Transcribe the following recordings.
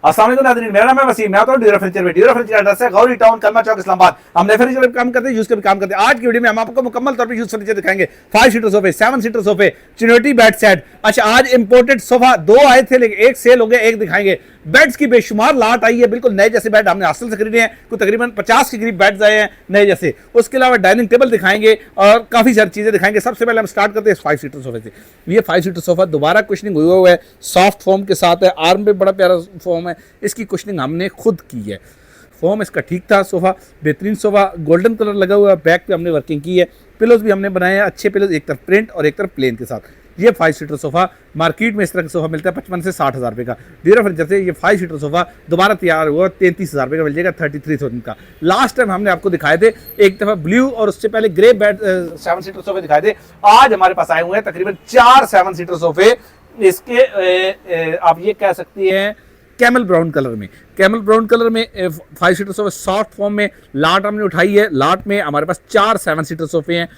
अस्सलाम वालेकुम नाज़रीन, मेरा नाम है वसीम, मैं तो ड्यूरा फर्नीचर में। ड्यूरा फर्नीचर एड्रेस है गौरी टाउन, कलमा चौक, इस्लामाबाद। हम नए फर्नीचर पे काम करते हैं, यूज के भी काम करते हैं। आज की वीडियो में हम आपको मुकम्मल तौर पे यूज फर्नीचर दिखाएंगे। 5 सीटर सोफे, 7 सीटर सोफे, चिनोटी बेड सेट। अच्छा, आज इंपोर्टेड सोफा 2 आए थे, लेकिन एक सेल हो गया, एक दिखाएंगे। बेड्स की बेशुमार लाट आई है, बिल्कुल नए जैसे बेड हमने हासिल से खरीदे हैं। कुछ तकरीबन 50 के करीब बेड्स आए हैं नए जैसे। उसके अलावा डाइनिंग टेबल दिखाएंगे और काफी सारी चीजें दिखाएंगे। सबसे पहले हम स्टार्ट करते हैं 5 सीटर सोफे से। ये 5 सीटर सोफा दोबारा कुशनिंग हुआ है, सॉफ्ट फोम के साथ है। आर्म पे बड़ा प्यारा फोम है, इसकी कुशनिंग हमने खुद की है। फोम इसका ठीक था, सोफा बेहतरीन सोफा, गोल्डन कलर लगा हुआ है। बैक पे हमने वर्किंग की है। पिलोज भी हमने बनाए हैं अच्छे पिलोज, एक तरफ प्रिंट और एक तरफ प्लेन के साथ। ये 5 सीटर सोफा मार्केट में इस तरह का सोफा मिलता है 55 से 60 हज़ार रुपये का। ड्यूरा फर्नीचर से ये 5 सीटर सोफा दोबारा तैयार हुआ 33 हज़ार रुपये का मिल जाएगा, 33,000 का। लास्ट टाइम हमने आपको दिखाए थे एक दफ़ा ब्लू और उससे पहले ग्रे बेड 7 सीटर सोफे दिखाए थे। आज हमारे पास आए हुए हैं तकरीबन 4 7 सीटर सोफे। इसके आप ये कह सकती हैं कैमल ब्राउन कलर में। कैमल ब्राउन कलर में 5 सीटर सोफे सॉफ्ट फॉर्म में लाट हमने उठाई है। लाट में हमारे पास 4 7 सीटर सोफे हैं,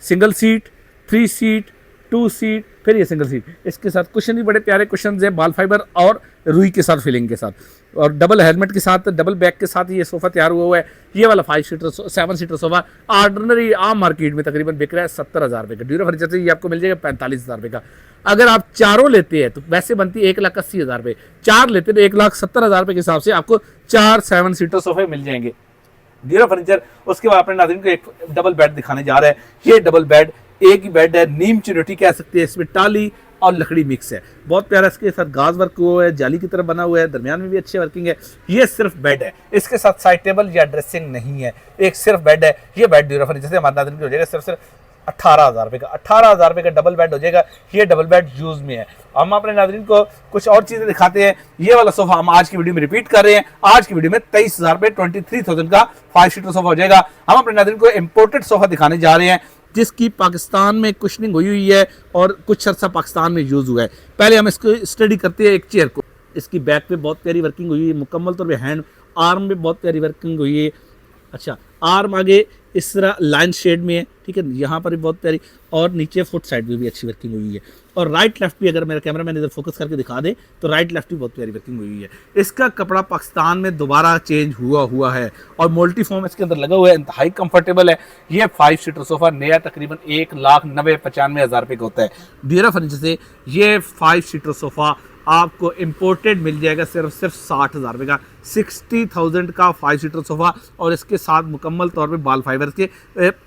सिंगल सीट, 3 सीट, 2 सीट, फिर ये सिंगल सीट। इसके साथ कुशन भी बड़े प्यारे कुशन हैं, बाल फाइबर और रुई के साथ फिलिंग के साथ, और डबल हेलमेट के साथ, डबल बैक के साथ ये सोफा तैयार हुआ है। ये वाला 7 सीटर सोफा ऑर्डिनरी आम मार्केट में तकरीबन बिक रहा है 70 हज़ार रुपये का। ड्यूरा फर्नीचर से ये आपको मिल जाएगा 45 हज़ार रुपये का। अगर आप चारों लेते हैं तो वैसे बनती है 1,80,000 रुपये, 4 लेते तो 1,70,000 रुपये के हिसाब से आपको 4 7 सीटर सोफे मिल जाएंगे ड्यूरा फर्नीचर। उसके बाद अपने नाज़रीन को एक डबल बेड दिखाने जा रहे हैं। ये डबल बेड एक ही बेड है, नीम चिनोटी कह सकते हैं। इसमें टाली और लकड़ी मिक्स है, बहुत प्यारा। इसके साथ गाज वर्क हुआ है, जाली की तरह बना हुआ है, दरमियान में भी अच्छी वर्किंग है। ये सिर्फ बेड है, इसके साथ साइड टेबल या ड्रेसिंग नहीं है, एक सिर्फ बेड है। ये बेड ड्यूरा फर्नीचर से हमारे नाज़रीन हो जाएगा सिर्फ 18,000 रुपये का। 18,000 रुपये का डबल बेड हो जाएगा। ये डबल बेड यूज में है। हम अपने नाज़रीन को कुछ और चीजें दिखाते हैं। ये वाला सोफा हम आज की वीडियो में रिपीट कर रहे हैं। आज की वीडियो में 23,000 रुपये 23,000 का 5 सीटर सोफा हो जाएगा। हम अपने नाज़रीन को इंपोर्टेड सोफा दिखाने जा रहे हैं, जिसकी पाकिस्तान में कुशनिंग हुई है और कुछ अर्सा पाकिस्तान में यूज हुआ है। पहले हम इसको स्टडी करते हैं एक चेयर को। इसकी बैक पे बहुत प्यारी वर्किंग हुई है, मुकम्मल तौर पे हैंड आर्म में बहुत प्यारी वर्किंग हुई है। अच्छा, आर्म आगे इस तरह लाइन शेड में है, ठीक है, यहाँ पर भी बहुत प्यारी, और नीचे फुट साइड में भी अच्छी वर्किंग हुई है। और राइट लेफ्ट भी अगर मेरा कैमरा मैन इधर फोकस करके दिखा दे तो राइट लेफ्ट भी बहुत प्यारी वर्किंग हुई है। इसका कपड़ा पाकिस्तान में दोबारा चेंज हुआ है और मल्टी फॉर्म इसके अंदर लगा हुआ है, इंतहाई कंफर्टेबल है। ये 5 सीटर सोफा नया तकरीबन 1,90,95,000 रुपये का होता है। ड्यूरा फर्नीचर से ये 5 सीटर सोफा आपको इंपोर्टेड मिल जाएगा सिर्फ 60,000 रुपये का। 60,000 का 5 सीटर सोफा, और इसके साथ मुकम्मल तौर पे बाल फाइबर के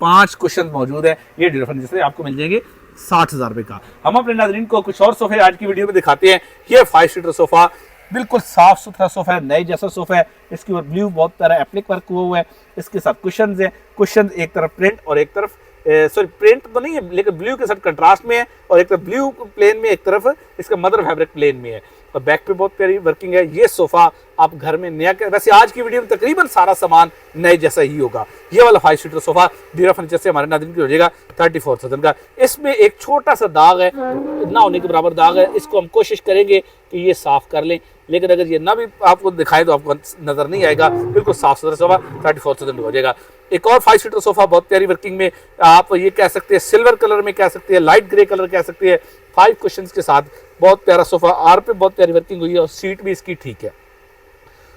5 कुशन मौजूद है। ये ड्यूरा फर्नीचर से आपको मिल जाएंगे 60,000 रुपये का। हम अपने नाज़रीन को कुछ और सोफे आज की वीडियो में दिखाते हैं। ये 5 सीटर सोफा बिल्कुल साफ सुथरा सोफा है, नए जैसा सोफा है। इसके ऊपर ब्लू बहुत प्यारा एप्लिक वर्क हुआ है। इसके साथ कुशन है, कुशन एक तरफ प्रिंट और एक तरफ सॉरी प्रिंट तो नहीं है, लेकिन ब्लू के साथ कंट्रास्ट में है, और एक तरफ ब्लू प्लेन में, एक तरफ इसका मदर फैब्रिक प्लेन में है, और बैक पे बहुत प्यारी वर्किंग है। ये सोफा आप घर में नया, वैसे आज की वीडियो में तकरीबन सारा सामान नए जैसा ही होगा। ये वाला 5 सीटर सोफा ड्यूरा फर्नीचर से हमारे नाज़रीन की हो जाएगा 34,000 का। इसमें एक छोटा सा दाग है, ना होने के बराबर दाग है। इसको हम कोशिश करेंगे कि ये साफ कर लें, लेकिन अगर ये ना भी आपको दिखाएं तो आपको नजर नहीं आएगा। बिल्कुल साफ सुथरा सोफा 34,000 हो जाएगा। एक और 5 सीटर सोफा बहुत प्यारी वर्किंग में, आप ये कह सकते हैं सिल्वर कलर में, कह सकते हैं लाइट ग्रे कलर कह सकते हैं, 5 कुशन के साथ बहुत प्यारा सोफा। आर पे बहुत प्यारी वर्किंग हुई है और सीट भी इसकी ठीक है,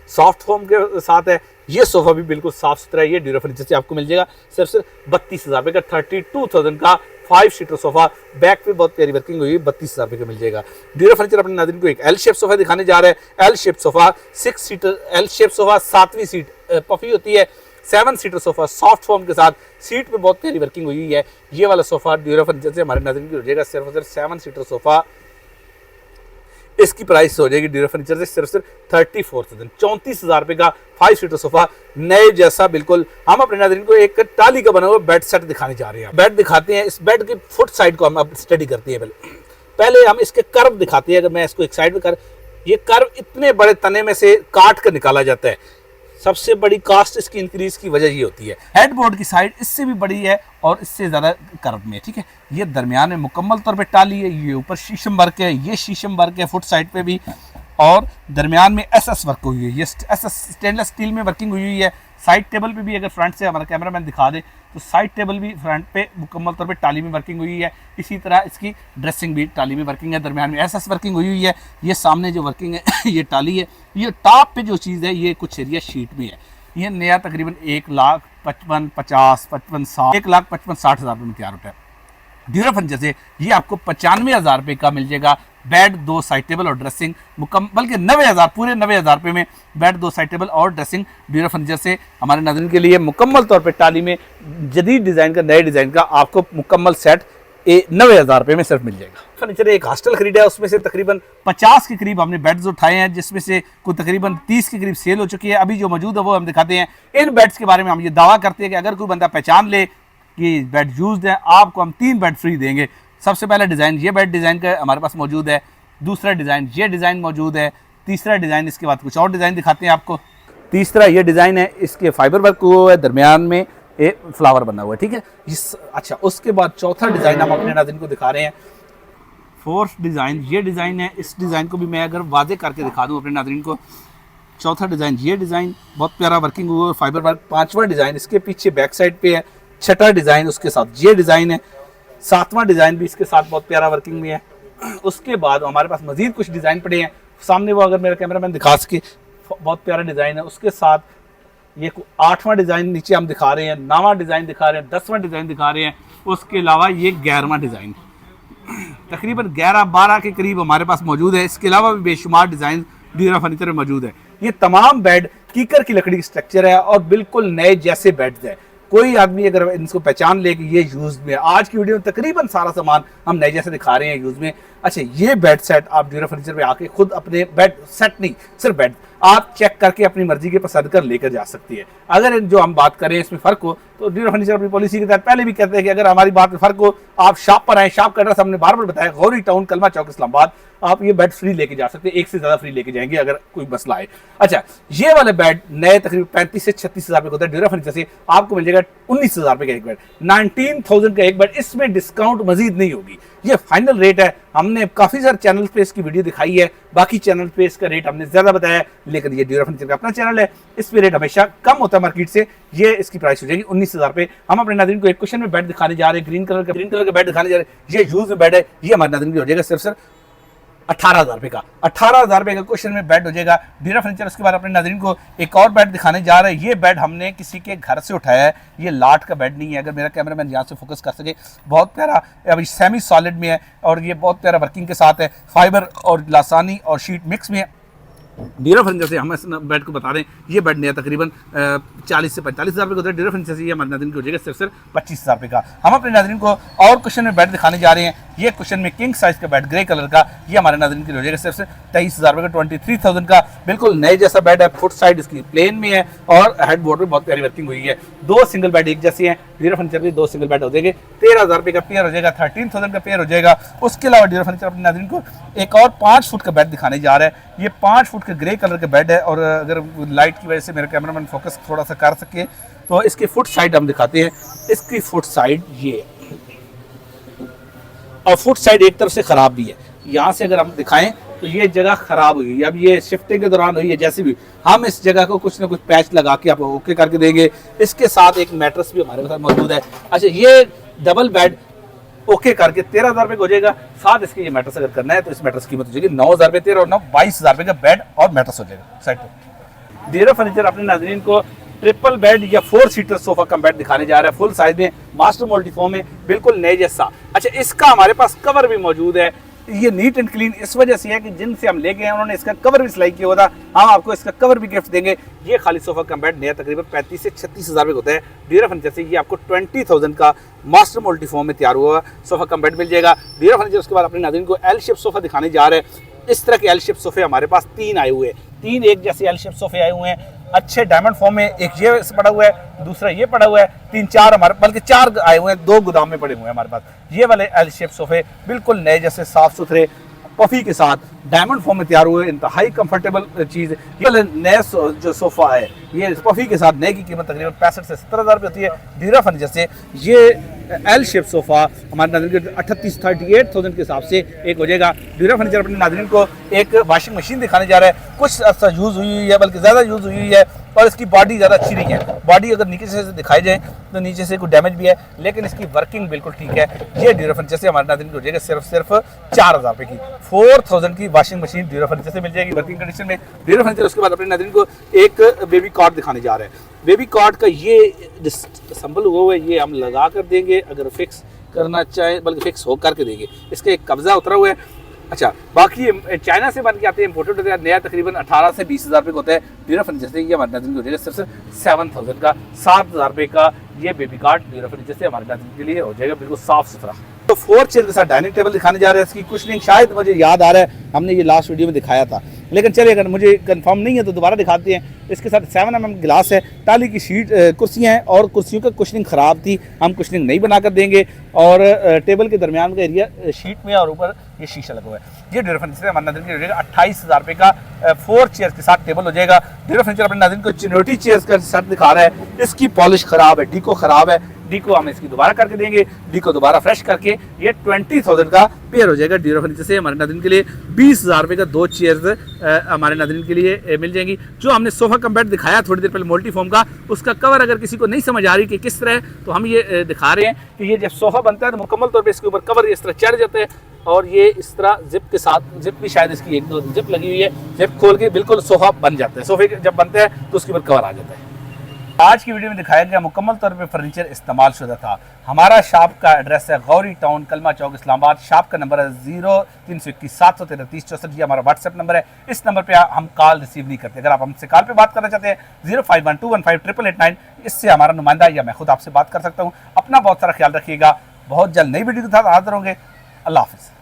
सॉफ्ट फॉर्म के साथ है। ये सोफा भी बिल्कुल साफ सुथरा है। ये ड्यूरा फर्नीचर से आपको मिल जाएगा सिर्फ 32,000 रुपये का। 32,000 का 5 सीटर सोफा, बैक पे बहुत प्यारी वर्किंग हुई है, 32,000 रुपये का मिल जाएगा। ड्यूरा फर्नीचर अपने नाज़रीन को एक एल शेप सोफा दिखाने जा रहे हैं। L shape sofa 6 seater L shape sofa, 7वीं सीट पफी होती है। 7 सीटर सोफा सॉफ्ट फॉर्म के साथ, सीट पे बहुत प्यारी वर्किंग हुई है। ये वाला सोफा ड्यूरा फर्नीचर से हमारे नाज़रीन की हो जाएगा सिर्फ 7 सीटर सोफा। इसकी प्राइस हो जाएगी ड्यूरा फर्नीचर से सिर्फ 34,000, 34,000 रुपये का 5 सीटर सोफा नए जैसा बिल्कुल। हम अपने नाज़रीन को एक टाली का बना हुआ बेड सेट दिखाने जा रहे हैं। बेड दिखाते हैं, इस बेड की फुट साइड को हम अब स्टडी करते हैं। पहले हम इसके कर्व दिखाते हैं। अगर मैं इसको एक साइड में कर, ये कर्व इतने बड़े तने में से काट कर निकाला जाता है। सबसे बड़ी कास्ट इसकी इंक्रीज की वजह ये होती है। हेडबोर्ड की साइड इससे भी बड़ी है और इससे ज़्यादा कर्व में, ठीक है। ये दरमियान में मुकम्मल तौर पे टाली है। ये ऊपर शीशम वर्क है, ये शीशम वर्क है फुट साइड पे भी। और दरमियान में एसएस वर्क हुई है, ये एसएस स्टेनलेस स्टील में वर्किंग हुई है। साइड टेबल पे भी अगर फ्रंट से हमारा कैमरामैन दिखा दे तो साइड टेबल भी फ्रंट पे मुकम्मल तौर पे टाली में वर्किंग हुई है। इसी तरह इसकी ड्रेसिंग भी टाली में वर्किंग है, दरमियान में एसएस वर्किंग हुई है। ये सामने जो वर्किंग है ये टाली है। ये टॉप पे जो चीज़ है ये कुछ एरिया शीट में है। ये नया तकरीबन 1,55,50,55,60 1,55,60,000 रुपये में तैयार होता है। ड्यूरा फर्नीचर से ये आपको 95,000 रुपये का मिल जाएगा। बेड, 2 साइड टेबल और ड्रेसिंग मुकम्मल, बल्कि 90,000, पूरे 90,000 रुपये में बेड, 2 साइड टेबल और ड्रेसिंग ड्यूरा फर्नीचर से हमारे नाज़रीन के लिए मुकम्मल तौर पे टाली में जदीद डिज़ाइन का, नए डिज़ाइन का आपको मुकम्मल सेट 90,000 रुपये में सिर्फ मिल जाएगा। फर्नीचर एक हॉस्टल खरीदा है, उसमें से तकरीबन 50 के करीब हमने बेड्स उठाए हैं, जिसमें से कोई तकरीबन 30 के करीब सेल हो चुकी है। अभी जो मौजूद है वो हम दिखाते हैं। इन बेड्स के बारे में हम ये दावा करते हैं कि अगर कोई बंदा पहचान ले कि बेड यूज्ड है, आपको हम 3 बेड फ्री देंगे। सबसे पहला डिज़ाइन ये बेड डिज़ाइन का हमारे पास मौजूद है, दूसरा डिज़ाइन ये डिज़ाइन मौजूद है, तीसरा डिज़ाइन इसके बाद कुछ और डिज़ाइन दिखाते हैं आपको। तीसरा ये डिज़ाइन है, इसके फाइबर वर्क हुआ है, दरमियान में एक फ्लावर बना हुआ है, ठीक है। अच्छा, उसके बाद चौथा डिज़ाइन हम अपने नाज़रीन को दिखा रहे हैं। फोर्थ डिज़ाइन ये डिज़ाइन है, इस डिज़ाइन को भी मैं अगर वाज़े करके दिखा दूँ अपने नाज़रीन को। चौथा डिज़ाइन ये डिज़ाइन बहुत प्यारा वर्किंग हुआ है, फाइबर वर्क। पाँचवा डिज़ाइन इसके पीछे बैक साइड पे है। छठा डिज़ाइन उसके साथ ये डिज़ाइन है। सातवां डिज़ाइन भी इसके साथ बहुत प्यारा वर्किंग में है। उसके बाद हमारे पास मज़ीद कुछ डिज़ाइन पड़े हैं, सामने वो अगर मेरा कैमरामैन दिखा सके, बहुत प्यारा डिज़ाइन है। उसके साथ ये 8वां डिज़ाइन नीचे हम दिखा रहे हैं, 9वां डिज़ाइन दिखा रहे हैं, 10वां डिज़ाइन दिखा रहे हैं। उसके अलावा ये 11वां डिज़ाइन, तकरीबन 11-12 के करीब हमारे पास मौजूद है। इसके अलावा भी बेशुमार डिज़ाइन ड्यूरा फर्नीचर में मौजूद है। ये तमाम बेड कीकर की लकड़ी की स्ट्रक्चर है और बिल्कुल नए जैसे बेड्स हैं। कोई आदमी अगर इनको पहचान ले कि ये यूज में, आज की वीडियो में तकरीबन सारा सामान हम नए जैसे दिखा रहे हैं यूज में। अच्छा, ये बेड सेट आप ड्यूरा फर्नीचर पे आके खुद अपने बेड सेट नहीं, सिर्फ बेड आप चेक करके अपनी मर्जी के पसंद कर लेकर जा सकती है। अगर जो हम बात करें इसमें फ़र्क हो तो ड्यूरा फर्नीचर अपनी पॉलिसी के तहत पहले भी कहते हैं कि अगर हमारी बात में फ़र्क हो, आप शॉप पर आए। शॉप का एड्रेस हमने बार बार बताया, गौरी टाउन, कलमा चौक, इस्लामाबाद। आप ये बेड फ्री लेके जा सकते हैं, एक से ज़्यादा फ्री लेके जाएंगे अगर कोई मसला आए। अच्छा, ये वाले बेड नए तकरीबन 35 से 36,000 रुपये होता है। ड्यूरा फर्नीचर से आपको मिल जाएगा 19,000 रुपये का एक बेड, 19,000 का एक बेड। इसमें डिस्काउंट मजीद नहीं होगी, ये फाइनल रेट है। हमने काफ़ी सारे चैनल पे इसकी वीडियो दिखाई है, बाकी चैनल पे इसका रेट हमने ज़्यादा बताया है, लेकिन ये ड्यूरा फर्नीचर का अपना चैनल है, इस पे रेट हमेशा कम होता है मार्केट से। ये इसकी प्राइस हो जाएगी 19,000 रुपये। हम अपने नाज़रीन को एक क्वेश्चन में बेड दिखाने जा रहे हैं, ग्रीन कलर का बेड दिखाने जा रहे हैं। ये यूज बेड है, ये हमारे नाज़रीन हो जाएगा सिर्फ 18,000 रुपये का। 18,000 रुपये का क्वेश्चन में बेड हो जाएगा ड्यूरा फर्नीचर। उसके बाद अपने नाज़रीन को एक और बेड दिखाने जा रहे हैं। ये बेड हमने किसी के घर से उठाया है, ये लाट का बेड नहीं है। अगर मेरा कैमरामैन यहाँ से फोकस कर सके, बहुत प्यारा, अभी सेमी सॉलिड में है और ये बहुत प्यारा वर्किंग के साथ है। फाइबर और लासानी और शीट मिक्स में है। ड्यूरा फर्नीचर से हम इस बेड को बता दें, ये बेड नया तकरीबन 40 से 45,000 रुपये का होता है। ड्यूरा फर्नीचर से ये हमारे नाज़रीन को हो जाएगा सिर्फ 25,000 रुपये का। हम अपने नाज़रीन को और क्वेश्चन में बेड दिखाने जा रहे हैं। ये क्वेश्चन में किंग साइज का बेड, ग्रे कलर का, ये हमारे नाज़रीन के लिए हो जाएगा सिर्फ 23,000 रुपये का, 23,000 का। बिल्कुल नए जैसा बेड है, फुट साइड इसकी प्लेन में है और हेड बोर्ड में बहुत प्यारी वर्किंग हुई है। 2 सिंगल बेड एक जैसे हैं। ड्यूरा फर्नीचर के 2 सिंगल बेड हो जाएंगे, 13,000 रुपये का पेयर हो जाएगा, 13,000 का पेयर हो जाएगा। उसके अलावा ड्यूरा फर्नीचर अपने नाज़रीन को एक और 5 फुट का बेड दिखाने जा रहा है। ये 5 फुट का ग्रे कलर का बेड है और अगर लाइट की वजह से मेरा कैमरामैन फोकस थोड़ा सा कर सके तो इसकी फुट साइड हम दिखाते हैं। इसकी फुट साइड ये, और फुट साइड एक तरफ से ख़राब भी है। यहाँ से अगर हम दिखाएं तो ये जगह ख़राब हुई है, अब ये शिफ्टिंग के दौरान हुई है। जैसे भी हम इस जगह को कुछ ना कुछ पैच लगा के आप ओके करके देंगे। इसके साथ एक मैट्रेस भी हमारे साथ मौजूद है। अच्छा, ये डबल बेड ओके करके 13,000 रुपये हो जाएगा। साथ इसके ये मैट्रेस अगर करना है तो इस मैट्रेस की कीमत हो जाएगी 9,000 रुपये, 13 और 9 22,000 रुपये का बेड और मैट्रेस हो जाएगा साइड पर। ड्यूरा फर्नीचर अपने नाज़रीन को ट्रिपल बेड या 4 सीटर सोफा कम बेड दिखाने जा रहा है, फुल साइज में, मास्टर मल्टीफॉर्म में, बिल्कुल नए जैसा। अच्छा, इसका हमारे पास कवर भी मौजूद है। ये नीट एंड क्लीन इस वजह से है कि जिनसे हम ले गए हैं उन्होंने इसका कवर भी सिलाई किया हुआ था। हम आपको इसका कवर भी गिफ्ट देंगे। ये खाली सोफा कम बेड नया तकरीबन 35 से 36,000 रुपये होता है। ड्यूरा फर्नीचर से ये आपको 20,000 का मास्टर मल्टीफॉर्म में तैयार हुआ सोफा कम बेड मिल जाएगा ड्यूरा फर्नीचर। उसके बाद अपने नाज़रीन को एल शेप सोफा दिखाने जा रहे हैं। इस तरह के एल शेप सोफे हमारे पास 3 आए हुए हैं, 3 एक जैसे एल शेप सोफे आए हुए हैं, अच्छे डायमंड फॉर्म में। एक ये पड़ा हुआ है, दूसरा ये पड़ा हुआ है, 3-4 हमारे, बल्कि 4 आए हुए हैं, 2 गोदाम में पड़े हुए हैं हमारे पास। ये वाले एल शेप सोफे बिल्कुल नए जैसे, साफ सुथरे, पफी के साथ डायमंड फॉर्म में तैयार हुए, इंतहाई कंफर्टेबल चीज़। ये नए जो सोफ़ा है ये पफी के साथ, नए की कीमत तकरीबन 65 से 70,000 रुपये होती है। ड्यूरा फर्नीचर से ये एल शेप सोफ़ा हमारे नाज़रीन के 38,000 के हिसाब से एक हो जाएगा। ड्यूरा फर्नीचर अपने नाज़रीन को एक वाशिंग मशीन दिखाने जा रहा है, कुछ अर्सा यूज़ हुई है, बल्कि ज़्यादा यूज़ हुई है और इसकी बॉडी ज़्यादा अच्छी नहीं है। बॉडी अगर नीचे से दिखाई जाए तो नीचे से कोई डैमेज भी है, लेकिन इसकी वर्किंग बिल्कुल ठीक है। ये ड्यूरा फर्नीचर से हमारे नाज़रीन को हो जाएगा सिर्फ 4,000 रुपये की। 4,000 की वाशिंग मशीन ड्यूरा फर्नीचर से मिल जाएगी वर्किंग कंडीशन में। ड्यूरा फर्नीचर उसके बाद अपने नाज़रीन को एक बेबी कॉट दिखाने जा रहे हैं। बेबी कॉट का ये संभल हुआ है, ये हम लगा कर देंगे अगर फिक्स करना चाहें, बल्कि फिक्स हो करके देंगे। इसका एक कब्जा उतरा हुआ है। अच्छा, बाकी चाइना से बन के आते हैं, इम्पोर्टेड होते हैं, नया तकरीबन 18 से 20,000 रुपये का होता है। ड्यूरा फर्नीचर से ये हमारे नाज़रीन को हो जाएगा सिर्फ 7,000 का। 7,000 रुपये का ये बेबी कार्ड ड्यूरा फर्नीचर से हमारे नाज़रीन के लिए हो जाएगा बिल्कुल साफ सुथरा। तो 4 चेयर के साथ डाइनिंग टेबल दिखाने जा रहे हैं। इसकी कुशनिंग शायद मुझे याद आ रहा है हमने ये लास्ट वीडियो में दिखाया था, लेकिन चलिए अगर मुझे कंफर्म नहीं है तो दोबारा दिखाते हैं। इसके साथ 7 mm गिलास है, टाली की शीट कुर्सियाँ हैं और कुर्सियों का कुशनिंग ख़राब थी, हम कुशनिंग नहीं बना कर देंगे। और टेबल के दरमियान का एरिया शीट में और ऊपर ये शीशा लगा हुआ है। ये ड्यूरा फर्नीचर हमारे नाज़रीन के हो जाएगा 28,000 रुपये का। 4 चेयर के साथ टेबल हो जाएगा। ड्यूरा फर्नीचर अपने नाज़रीन को चिनोटी चेयर्स का सेट दिखा रहा है। इसकी पॉलिश ख़राब है, डीको ख़राब है, डीको हम इसकी दोबारा करके देंगे, डीको दोबारा फ्रेश करके ये 20,000 का पेयर हो जाएगा। ड्यूरा फर्नीचर से हमारे नाज़रीन के लिए 20,000 रुपये का 2 चेयर्स हमारे नाज़रीन के लिए मिल जाएंगी। जो हमने सोफ़ा कम बेड दिखाया थोड़ी देर पहले मल्टी फॉर्म का, उसका कवर अगर किसी को नहीं समझ आ रही कि किस तरह है, तो हम ये दिखा रहे हैं कि ये जब सोफ़ा बनता है तो मुकम्मल तौर पर इसके ऊपर कवर इस तरह चढ़ जाता है और ये इस तरह जिप के साथ, जिप भी शायद इसकी 1-2 जिप लगी हुई है, जिप खोल के बिल्कुल सोफ़ा बन जाता है। सोफ़े जब बनता है तो उसके ऊपर कवर आ जाता है। आज की वीडियो में दिखाया गया मुकम्मल तौर पे फर्नीचर इस्तेमाल शुदा था। हमारा शॉप का एड्रेस है गौरी टाउन, कलमा चौक, इस्लामाबाद। शॉप का नंबर है 0321 713 3064। ये हमारा व्हाट्सएप नंबर है। इस नंबर पे हम कॉल रिसीव नहीं करते। अगर आप हमसे कॉल पे बात करना चाहते हैं 0512158889, इससे हमारा नुमाइंदा या मैं खुद आपसे बात कर सकता हूँ। अपना बहुत सारा ख्याल रखिएगा। बहुत जल्द नई वीडियो के साथ हाजिर होंगे। अल्लाह हाफिज़।